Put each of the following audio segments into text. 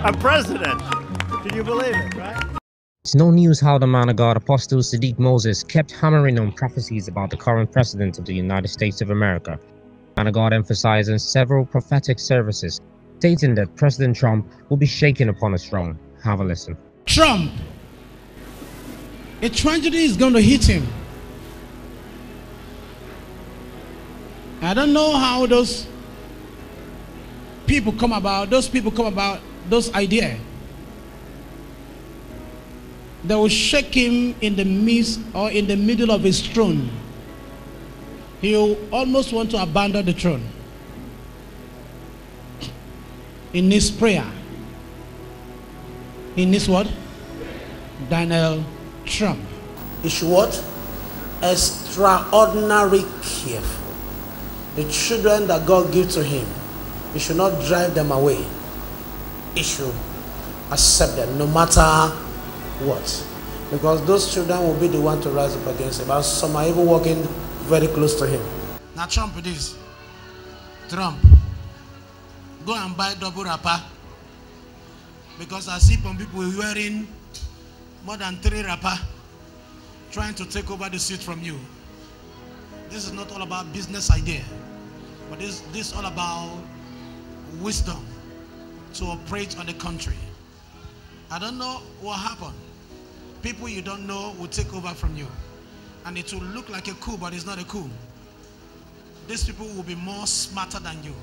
a president. Can you believe it, right? It's no news how the man of God, Apostle Sediq Moses, kept hammering on prophecies about the current president of the United States of America. The man of God emphasized in several prophetic services, stating that President Trump will be shaken upon his throne. Have a listen. Trump, a tragedy is going to hit him. I don't know how those people come about, those ideas. They will shake him in the midst or in the middle of his throne. He'll almost want to abandon the throne. In his prayer. In his what? Donald Trump. He should what? Extraordinary careful. The children that God gives to him, he should not drive them away. He should accept them no matter what. Because those children will be the one to rise up against him. And some are even walking very close to him. Now Trump it is. Trump. Go and buy double wrapper. Because I see some people wearing more than 3 wrapper trying to take over the seat from you. This is not all about business idea. But this is all about wisdom to operate on the country. I don't know what happened. People you don't know will take over from you. And it will look like a coup, but it's not a coup. These people will be more smarter than you.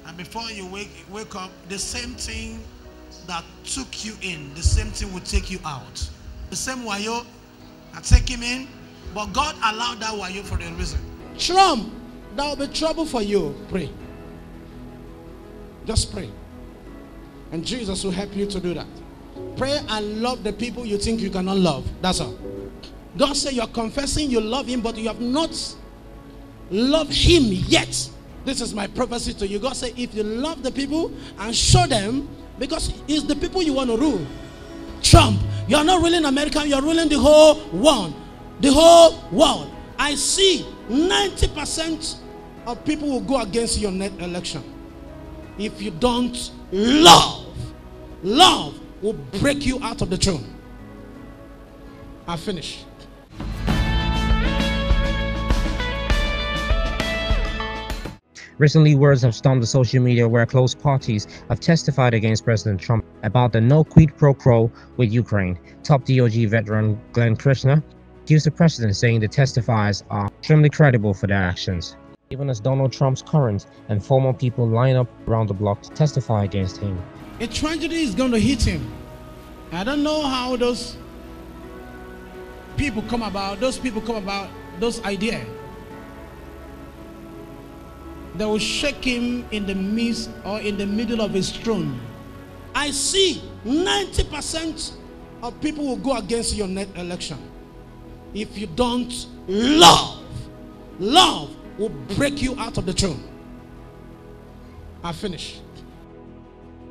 And before you wake up, the same thing that took you in, the same thing will take you out. The same wayo that take him in, but God allowed that wayo for a reason. Trump, that will be trouble for you. Pray. Just pray. And Jesus will help you to do that. Pray and love the people you think you cannot love. That's all. God said you're confessing you love him, but you have not loved him yet. This is my prophecy to you. God said if you love the people and show them, because it's the people you want to rule. Trump, you're not ruling America, you're ruling the whole world. The whole world. I see 90% of people will go against your next election. If you don't love, love will break you out of the throne. I finish. Recently, words have stormed the social media where close parties have testified against President Trump about the no quid pro quo with Ukraine. Top DOJ veteran Glenn Krishna accused the president, saying the testifiers are extremely credible for their actions. Even as Donald Trump's current and former people line up around the block to testify against him. A tragedy is going to hit him. I don't know how those people come about, those ideas. They will shake him in the midst or in the middle of his throne. I see 90% of people will go against your next election. If you don't love, love will break you out of the throne. I finish.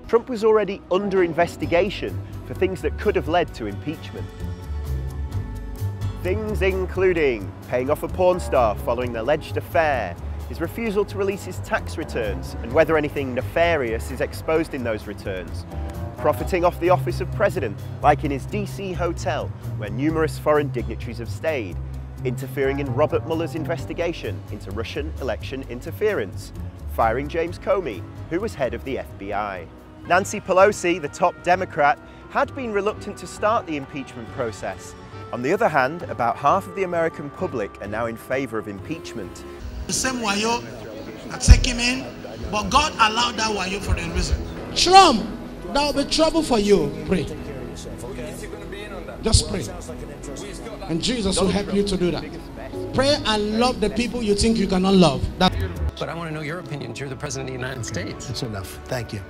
Trump was already under investigation for things that could have led to impeachment. Things including paying off a porn star following an alleged affair, his refusal to release his tax returns and whether anything nefarious is exposed in those returns, profiting off the office of president, like in his DC hotel where numerous foreign dignitaries have stayed, interfering in Robert Mueller's investigation into Russian election interference, firing James Comey, who was head of the FBI. Nancy Pelosi, the top Democrat, had been reluctant to start the impeachment process. On the other hand, about half of the American public are now in favor of impeachment. The same wayo that take him in, but God allowed that wayo for a reason. Trump, that will be trouble for you. Pray. Just pray. And Jesus will help you to do that. Pray and love the people you think you cannot love. But I want to know your opinion. You're the President of the United States. That's enough. Thank you.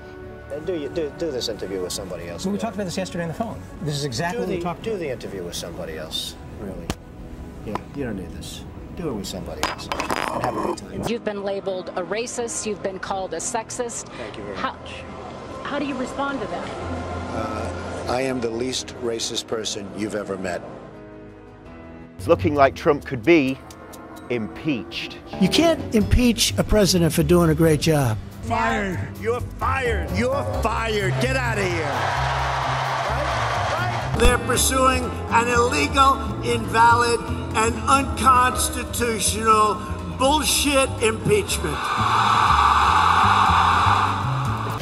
Do this interview with somebody else. Well, we talked about this yesterday on the phone. This is exactly what we talked about. Do the interview with somebody else, really. Yeah, you don't need this. Do it with somebody else and have a good time. You've been labeled a racist. You've been called a sexist. Thank you very much. How do you respond to that? I am the least racist person you've ever met. It's looking like Trump could be impeached. You can't impeach a president for doing a great job. fired. You're fired. You're fired. Get out of here. Right? They're pursuing an illegal, invalid, and unconstitutional bullshit impeachment.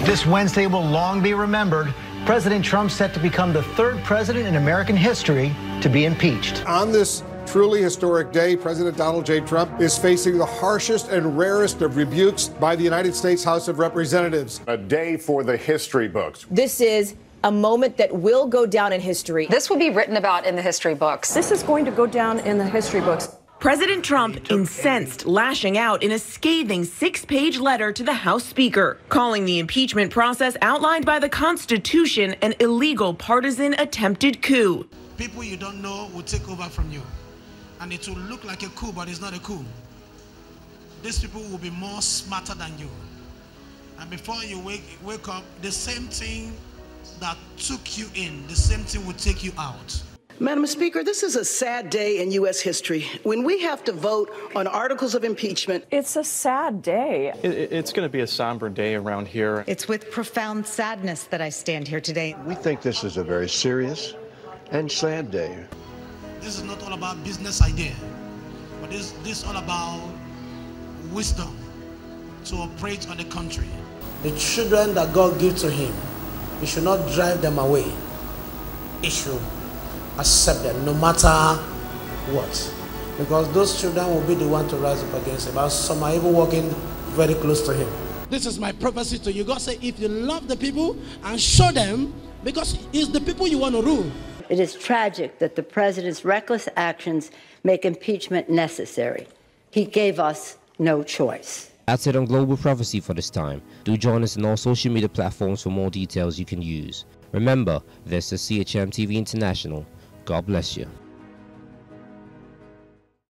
This Wednesday will long be remembered. President Trump set to become the third president in American history to be impeached. On this truly historic day, President Donald J. Trump is facing the harshest and rarest of rebukes by the United States House of Representatives. A day for the history books. This is a moment that will go down in history. This will be written about in the history books. This is going to go down in the history books. President Trump incensed, lashing out in a scathing 6-page letter to the House Speaker, calling the impeachment process outlined by the Constitution an illegal partisan attempted coup. People you don't know will take over from you. And it will look like a coup, but it's not a coup. These people will be more smarter than you. And before you wake up, the same thing that took you in, the same thing will take you out. Madam Speaker, this is a sad day in U.S. history when we have to vote on articles of impeachment. It's a sad day. It's going to be a somber day around here. It's with profound sadness that I stand here today. We think this is a very serious and sad day. This is not all about business idea, but this is all about wisdom to operate on the country. The children that God gives to him, he should not drive them away. He should accept them no matter what. Because those children will be the one to rise up against him. But some are even walking very close to him. This is my prophecy to you. God said, if you love the people and show them, because it's the people you want to rule. It is tragic that the president's reckless actions make impeachment necessary. He gave us no choice. That's it on Global Prophecy for this time. Do join us on all social media platforms for more details you can use. Remember, this is CHM TV International. God bless you.